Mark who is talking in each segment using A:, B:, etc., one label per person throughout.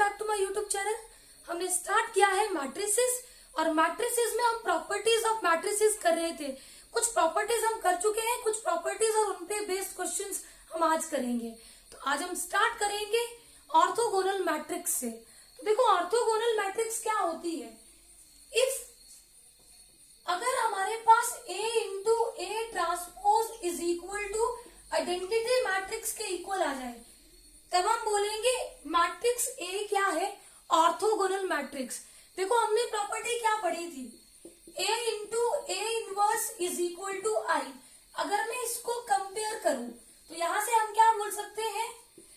A: Back to my YouTube channel. हमने start किया है मैट्रिसेस और मैट्रिसेस में हम प्रॉपर्टीज ऑफ मैट्रिसेस कर रहे थे। कुछ प्रॉपर्टीज हम कर चुके हैं, कुछ प्रॉपर्टीज और उनपे बेस्ड क्वेश्चंस हम आज करेंगे। तो आज हम स्टार्ट करेंगे ऑर्थोगोनल मैट्रिक्स से। तो देखो ऑर्थोगोनल मैट्रिक्स क्या होती है। इफ अगर हमारे पास A into A transpose is equal to identity matrix के इक्वल आ जाए तब हम बोलेंगे मैट्रिक्स A क्या है, ऑर्थोगोनल मैट्रिक्स। देखो हमने प्रॉपर्टी क्या पढ़ी थी, A into A inverse is equal to I। अगर मैं इसको कंपेयर करूं तो यहां से हम क्या बोल सकते हैं,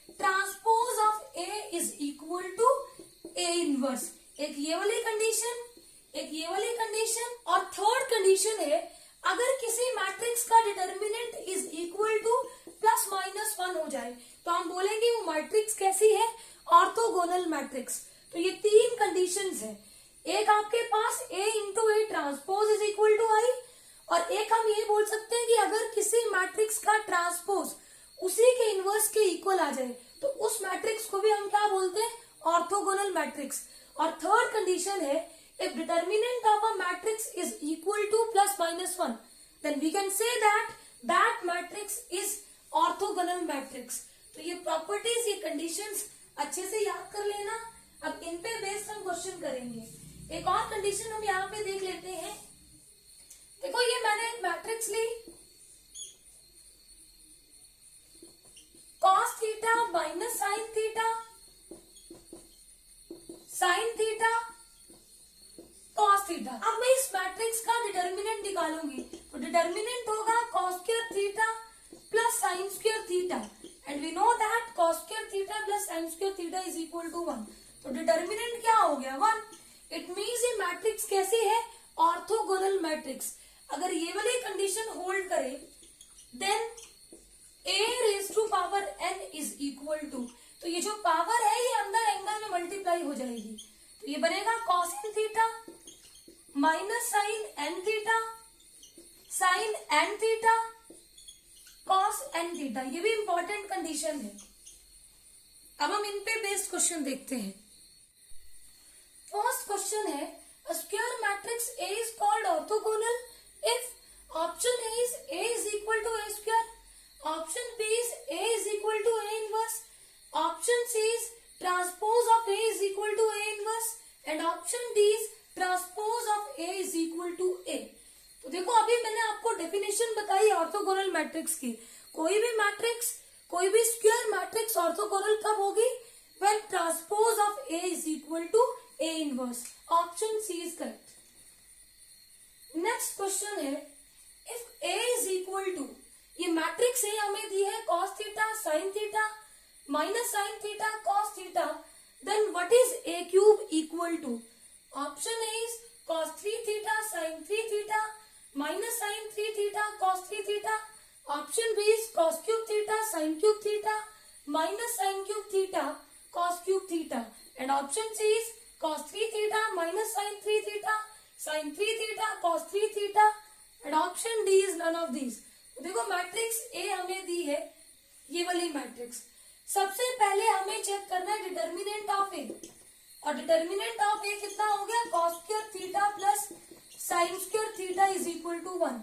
A: transpose of A is equal to A inverse. एक ये वाली कंडीशन, एक ये वाली कंडीशन, और थर्ड कंडीशन है अगर किसी मैट्रिक्स का determinant is equal two plus minus 1 हो जाए तो हम बोलेंगे वो मैट्रिक्स कैसी है, ऑर्थोगोनल मैट्रिक्स। तो ये तीन कंडीशंस है। एक आपके पास A into A transpose is equal to I, और एक हम ये बोल सकते हैं कि अगर किसी मैट्रिक्स का ट्रांसपोज उसी के इनवर्स के इक्वल आ जाए तो उस मैट्रिक्स को भी हम क्या बोलते हैं, ऑर्थोगोनल मैट्रिक्स। और थर्ड कंडीशन है if determinant of a matrix is equal to plus minus 1 then we can say that that matrix is orthogonal matrix। तो ये प्रॉपर्टीज, ये कंडीशंस अच्छे से याद कर लेना। अब इन पे बेस्ड हम क्वेश्चन करेंगे। एक और कंडीशन हम यहाँ पे देख लेते हैं। देखो ये मैंने एक मैट्रिक्स ली, cos theta minus sine theta, sine theta, cos theta. अब मैं इस मैट्रिक्स का डिटर्मिनेंट निकालूंगी तो डिटर्मिनेंट होगा cos square theta plus sine square theta, and we know that cos square theta plus sine square theta is equal to 1। तो determinant क्या हो गया, 1। इट मीन्स ये मैट्रिक्स कैसी है, ऑर्थोगोनल मैट्रिक्स। अगर ये वाली कंडीशन होल्ड करे then a raise to power n is equal to, तो ये जो पावर है ये अंदर एंगल में मल्टीप्लाई हो जाएगी। तो ये बनेगा cos n theta minus sine n theta, sine n theta, cos n theta. ये भी इंपॉर्टेंट कंडीशन है। अब हम इन पे बेस्ड क्वेश्चन देखते हैं। फर्स्ट क्वेश्चन है, a square matrix A is called orthogonal if option A is A is equal to A square, option B is A is equal to A inverse, option C is transpose of A is equal to A inverse, and option D is transpose of A is equal to A। तो देखो अभी मैंने आपको definition बताई orthogonal matrix की। कोई भी matrix, कोई भी स्क्वायर मैट्रिक्स ऑर्थोगोनल कब होगी, when transpose of A is equal to A inverse। Option C is correct. Next question है, if A is equal to, ये मैट्रिक्स A हमें दी है cos theta sine theta minus sine theta cos theta, then what is A cube equal to. Option A is cos 3 theta sine 3 theta minus sine 3 theta cos 3 theta, option B is cos cube theta sign cube theta minus sine cube theta cos cube theta, and option C is cos 3 theta minus sine 3 theta sine 3 theta cos 3 theta, and option D is none of these. देखो matrix A हमें दी है, ये वाली matrix. सबसे पहले हमें check करना है डिटर्मिनेंट ऑफ ए, और डिटर्मिनेंट ऑफ ए कितना हो गया, cos square theta plus sine square theta is equal to 1,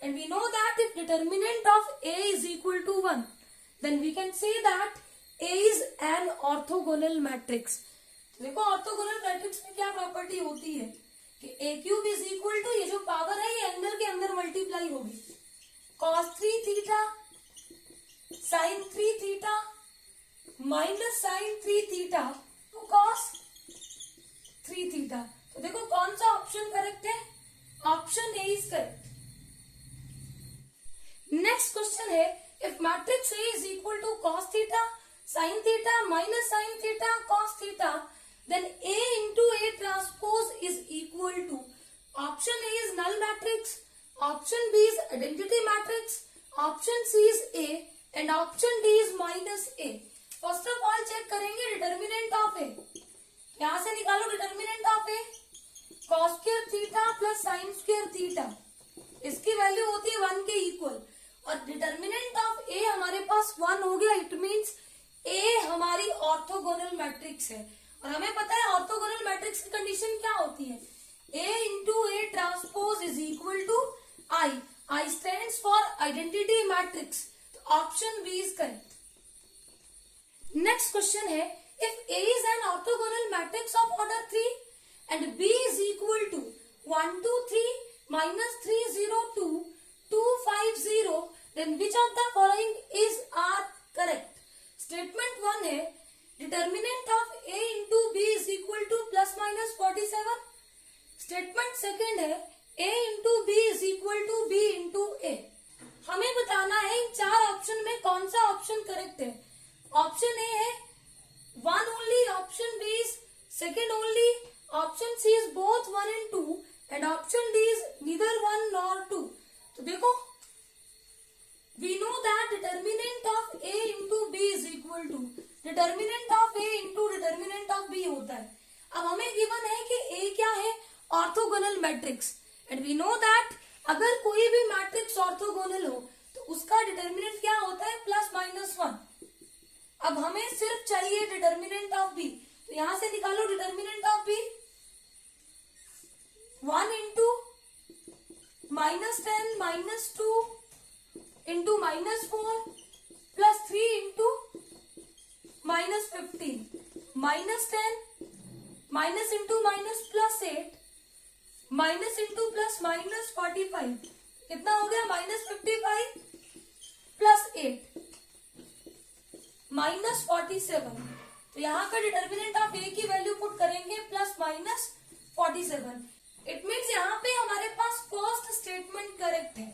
A: and we know that if determinant of A is equal to 1 then we can say that A is an orthogonal matrix. देखो orthogonal matrix में क्या property होती है कि A cube is equal to, ये जो power है ये एंगल के अंदर मल्टीप्लाई होगी, cos 3 theta sine 3 theta minus sine 3 theta तो cos 3 थीटा। तो देखो कौन सा ऑप्शन करेक्ट है, option A is correct. Next question है, if matrix A is equal to cos theta sine theta minus sine theta cos theta, then A into A transpose is equal to, option A is null matrix, option B is identity matrix, option C is A, and option D is minus A। First of all check करेंगे determinant of A। यहां से निकालो determinant of A, cos square theta plus sine square theta, इसकी value होती है 1 के equal, और determinant of A हमारे पास 1 हो गया। इट मीन्स A हमारी ऑर्थोगोनल मैट्रिक्स है, और हमें पता है ऑर्थोगोनल मैट्रिक्स की कंडीशन क्या होती है, A into A transpose is equal to I. I stands for identity matrix. तो option B is correct. Next question है, if A is an orthogonal matrix of order 3 and B is equal to 1 2 3 minus 3 0 2 2 5 0, then which of the following is are correct? Statement 1 है, determinant of A into B is equal to plus minus 47. Statement second है, A into B is equal to B into A. हमें बताना है इन चार option में कौन सा option correct है. ऑप्शन ए है one only, option B is second only, option C is both 1 and 2 and option D is neither 1 nor 2. तो देखो, we know that determinant of A into B is equal to determinant of A into determinant of B होता है. अब हमें given है कि A क्या है, orthogonal matrix, and we know that अगर कोई भी मैट्रिक्स ऑर्थोगोनल हो तो उसका डिटर्मिनेंट क्या होता है, प्लस माइनस 1. अब हमें सिर्फ चाहिए डिटर्मिनेंट ऑफ बी, तो यहां से निकालो determinant of B, 1 into -10 -2 into -4 plus 3 into -15 -10 minus into minus plus 8 minus into plus -45, कितना हो गया, -55 प्लस 8 -47. तो यहाँ का डिटर्मिनेंट ऑफ ए की वैल्यू पुट करेंगे +47. इट मीन्स यहाँ पे हमारे पास फर्स्ट स्टेटमेंट करेक्ट है.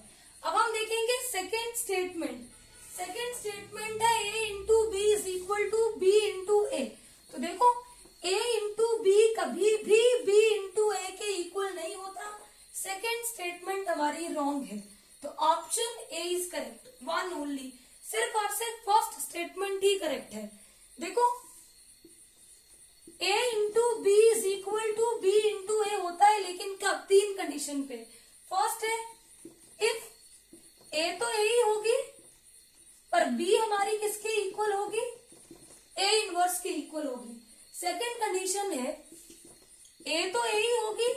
A: अब हम देखेंगे सेकेंड स्टेटमेंट. सेकेंड स्टेटमेंट है A into B is equal to B into A. तो देखो, ए इंटू बी कभी भी बी इंटू ए के इक्वल नहीं होता. सेकेंड स्टेटमेंट हमारी रॉन्ग है. तो option A is correct, one only. सिर्फ और सिर्फ फर्स्ट स्टेटमेंट ही करेक्ट है. देखो, a into B is equal to B into A होता है, लेकिन कब, तीन कंडीशन पे. फर्स्ट है, इफ a तो a ही होगी पर b हमारी किसके इक्वल होगी, a इनवर्स के इक्वल होगी. सेकेंड कंडीशन है, a तो a ही होगी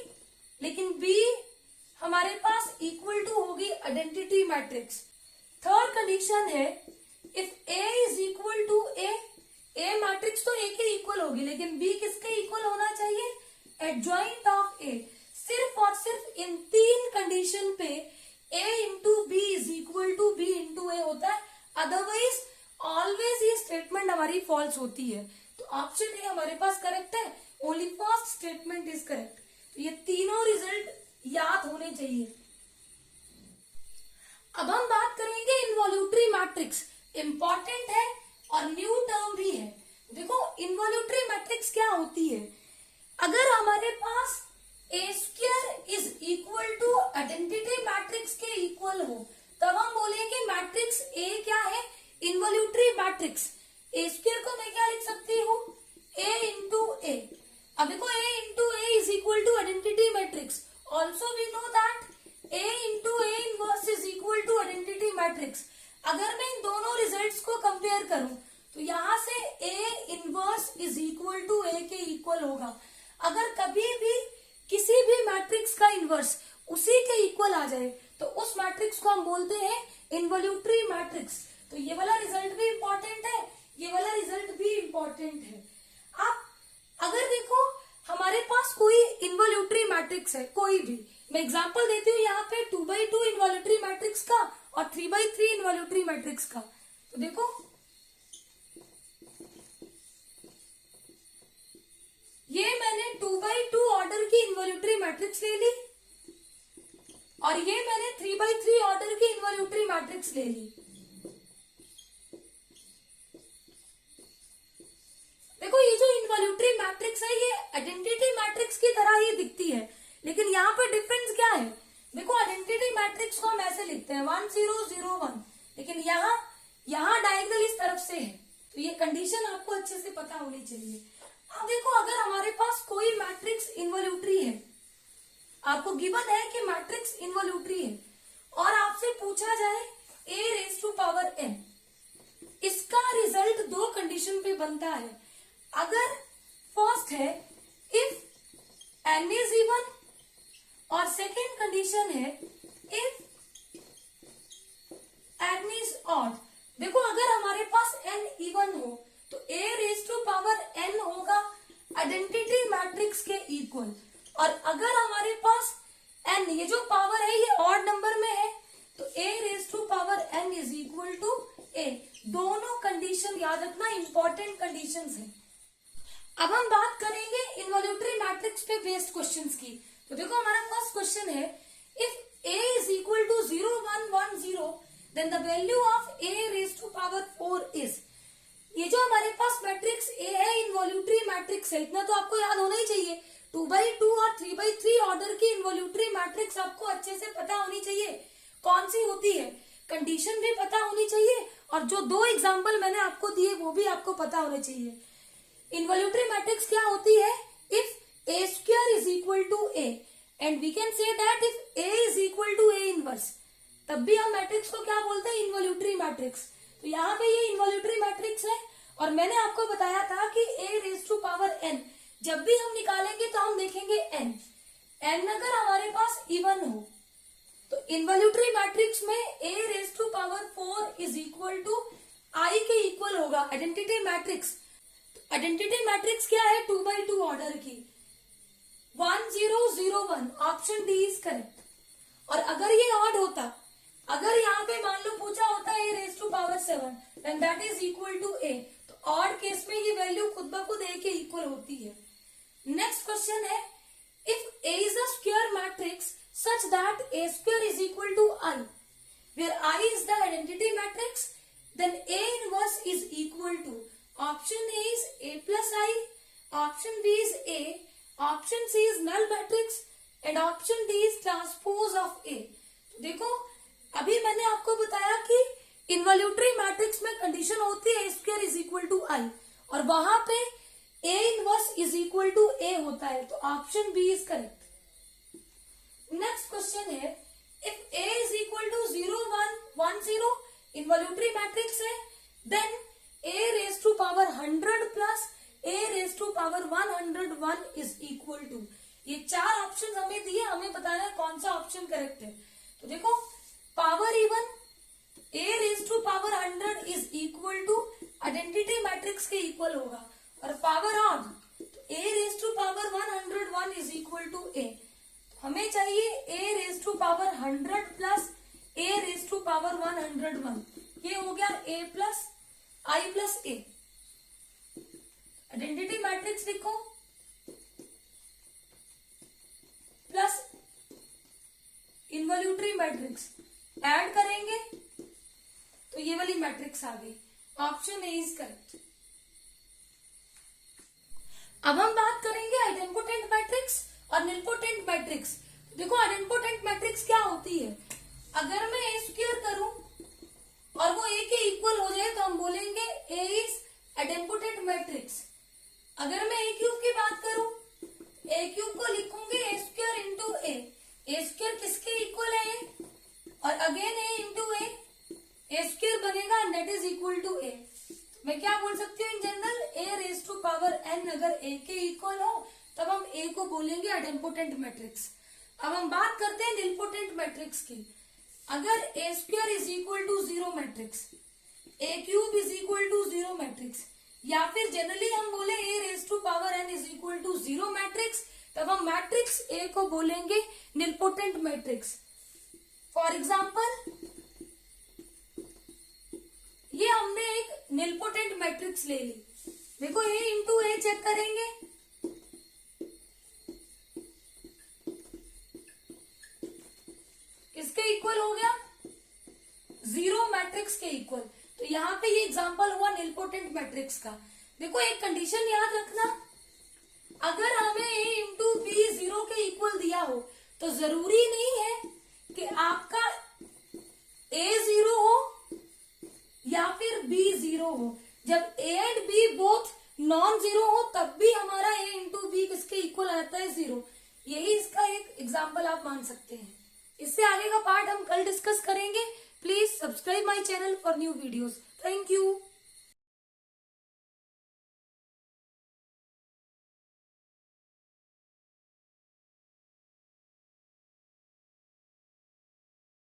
A: लेकिन b हमारे पास इक्वल टू होगी आइडेंटिटी मैट्रिक्स. थर्ड कंडीशन है, if a is equal to a matrix तो a के इक्वल होगी लेकिन b किसके इक्वल होना चाहिए, एडजॉइंट ऑफ a. सिर्फ और सिर्फ इन तीन कंडीशन पे a into B is equal to B into A होता है. अदरवाइज ऑलवेज ये स्टेटमेंट हमारी फॉल्स होती है. तो ऑप्शन ए हमारे पास करेक्ट है, only first statement is correct. तो ये तीनों रिजल्ट याद होने चाहिए. अब हम बात करेंगे इनवॉल्यूटरी मैट्रिक्स. इंपॉर्टेंट है और न्यू टर्म भी है. देखो, इनवॉल्यूटरी मैट्रिक्स क्या होती है, अगर हमारे पास A square is equal to identity matrix के इक्वल हो तब हम बोलेंगे मैट्रिक्स ए क्या है, इनवॉल्यूटरी मैट्रिक्स. ए स्क्वायर को मैं क्या लिख सकती हूँ, ए इंटू ए. अब देखो, A into A is equal to identity matrix. Also we know that A into A inverse is equal to identity matrix. अगर मैं इन दोनों रिजल्ट्स को कंपेयर करूं तो यहां से A inverse is equal to A के इक्वल होगा. अगर कभी भी किसी भी मैट्रिक्स का इनवर्स उसी के इक्वल आ जाए तो उस मैट्रिक्स को हम बोलते हैं इनवॉल्यूटरी मैट्रिक्स. तो ये वाला रिजल्ट भी इंपॉर्टेंट है, ये वाला रिजल्ट भी इंपॉर्टेंट है. आप अगर देखो, हमारे पास कोई इनवॉल्यूटरी मैट्रिक्स है, कोई भी, मैं एग्जांपल देती हूँ यहाँ पे 2x2 इनवॉल्यूटरी मैट्रिक्स का और 3x3 इनवॉल्यूटरी मैट्रिक्स का. तो देखो, ये मैंने 2x2 ऑर्डर की इनवॉल्यूटरी मैट्रिक्स ले ली और ये मैंने 3x3 ऑर्डर की इनवॉल्यूटरी मैट्रिक्स ले ली. देखो, ये जो इनवॉल्यूटरी मैट्रिक्स है ये आइडेंटिटी मैट्रिक्स की तरह ही दिखती है, लेकिन यहाँ पे डिफरेंस क्या है. देखो, आइडेंटिटी मैट्रिक्स को हम ऐसे लिखते हैं 1 0 0 1, लेकिन यहाँ डायगोनल इस तरफ से है. तो ये कंडीशन आपको अच्छे से पता होनी चाहिए. अब देखो, अगर हमारे पास कोई मैट्रिक्स इनवॉल्यूटरी है, आपको गिवन है कि मैट्रिक्स इनवॉल्यूटरी है और आपसे पूछा जाए a⁻n, इसका रिजल्ट दो कंडीशन पे बनता है. अगर फर्स्ट फर्स्ट है इफ n इज इवन, और सेकेंड कंडीशन है इफ n इज ऑड। देखो अगर हमारे पास n इवन हो तो a raise to power n होगा आइडेंटिटी मैट्रिक्स के इक्वल, और अगर हमारे पास n ये जो पावर है ये ऑड नंबर में है तो a raise to power n is equal to a। दोनों कंडीशन याद रखना, इंपॉर्टेंट कंडीशंस है। अब हम बात करेंगे इन्वॉल्यूटरी मैट्रिक्स पे बेस्ड क्वेश्चंस की। तो देखो हमारा फर्स्ट क्वेश्चन है if a is equal to 0 1 1 0 then the value of a raise to power 4 is. ये जो हमारे पास मैट्रिक्स a है इन्वॉल्यूटरी मैट्रिक्स है, इतना तो आपको याद होना ही चाहिए। 2x2 और 3x3 ऑर्डर की इन्वॉल्यूटरी मैट्रिक्स आपको अच्छे से पता होनी चाहिए कौन सी होती है, कंडीशन भी पता होनी चाहिए, और जो दो एग्जाम्पल मैंने आपको दिए वो भी आपको पता होने चाहिए। इन्वॉल्यूटरी मैट्रिक्स क्या होती है? If a square is equal to a and we can say that if a is equal to a inverse, तब भी हम मैट्रिक्स को क्या बोलते हैं? Involutory matrix. तो यहाँ पे ये इन्वॉल्यूटरी मैट्रिक्स है, और मैंने आपको बताया था कि a raise to power n जब भी हम निकालेंगे तो हम देखेंगे n अगर हमारे पास इवन हो तो इन्वॉल्यूटरी मैट्रिक्स में a raise to power 4 is equal to i के इक्वल होगा आइडेंटिटी मैट्रिक्स। आइडेंटिटी मैट्रिक्स क्या है? 2x2 ऑर्डर की 1 0 0 1, ऑप्शन डी इज करेक्ट। और अगर ये ऑड होता, अगर यहाँ पे मान लो पूछा होता a raise to power 7 and that is equal to a, तो ऑड केस में ये वैल्यू खुद ब खुद a के इक्वल होती है। नेक्स्ट क्वेश्चन है if a is a square matrix such that a square is equal to I, where I is the identity matrix, then A inverse is equal to, option A is A plus I, option B is A, option C is null matrix, and option D is transpose of A। देखो अभी मैंने आपको बताया कि इन्वॉल्यूटरी matrix में condition होती है A square is equal to I, और वहां पे A inverse is equal to A होता है, तो option B is correct. Next question है if a is equal to 0 1 1 0 involutory matrix है, then a raise to power 100 plus a raise to power 101 is equal to. ये चार option हमें दिए, हमें बताना है कौन सा ऑप्शन करेक्ट है। तो देखो power even a raise to power 100 is equal to identity matrix के इक्वल होगा, और पावर ऑड तो a raise to power 101 is equal to a। हमें चाहिए a raise to power 100 plus a raise to power 101, ये हो गया a plus i plus a। Identity matrix लिखो प्लस इन्वॉल्यूटरी मैट्रिक्स ऐड करेंगे तो ये वाली मैट्रिक्स आ गई, ऑप्शन ए इज करेक्ट। अब हम बात करेंगे आइडेंपोटेंट मैट्रिक्स और निलपोटेंट मैट्रिक्स। देखो आइडेंपोटेंट मैट्रिक्स क्या होती है? अगर मैं a स्क्वायर करूं और वो a के इक्वल हो जाए तो हम बोलेंगे a इज आइडेंपोटेंट मैट्रिक्स। अगर मैं a क्यूब की बात करूं, a क्यूब को लिखूंगे a square into a square किसके इक्वल है? और again a into a square बनेगा and that is equal to a। मैं क्या बोल सकती हूँ in general? a raise to power n अगर a के इक्वल हो तब हम a को बोलेंगे आइडेंपोटेंट मैट्रिक्स। अब हम बात करते हैं निलपोटेंट मैट्रिक्स की। अगर a square is equal to 0 matrix, a cube is equal to 0 matrix, या फिर जनरली हम बोले a raise to power n is equal to 0 matrix, तब हम मैट्रिक्स a को बोलेंगे निलपोटेंट मैट्रिक्स। फॉर एग्जाम्पल ये हमने एक निलपोटेंट मैट्रिक्स ले ली। देखो a इंटू a चेक करेंगे, किसके इक्वल हो गया? 0 मैट्रिक्स के इक्वल। तो यहाँ पे ये एग्जांपल हुआ निलपोटेंट मैट्रिक्स का। देखो एक कंडीशन याद रखना, अगर हमें a इंटू बी 0 के इक्वल दिया हो तो जरूरी नहीं है कि आपका a 0 हो या फिर b 0 हो। जब a and b both non zero हो तब भी हमारा a इंटू बी किसके इक्वल आता है? 0। यही इसका एक एग्जाम्पल आप मान सकते हैं। इससे आगे का पार्ट हम कल डिस्कस करेंगे। Please subscribe my channel for new videos. Thank you.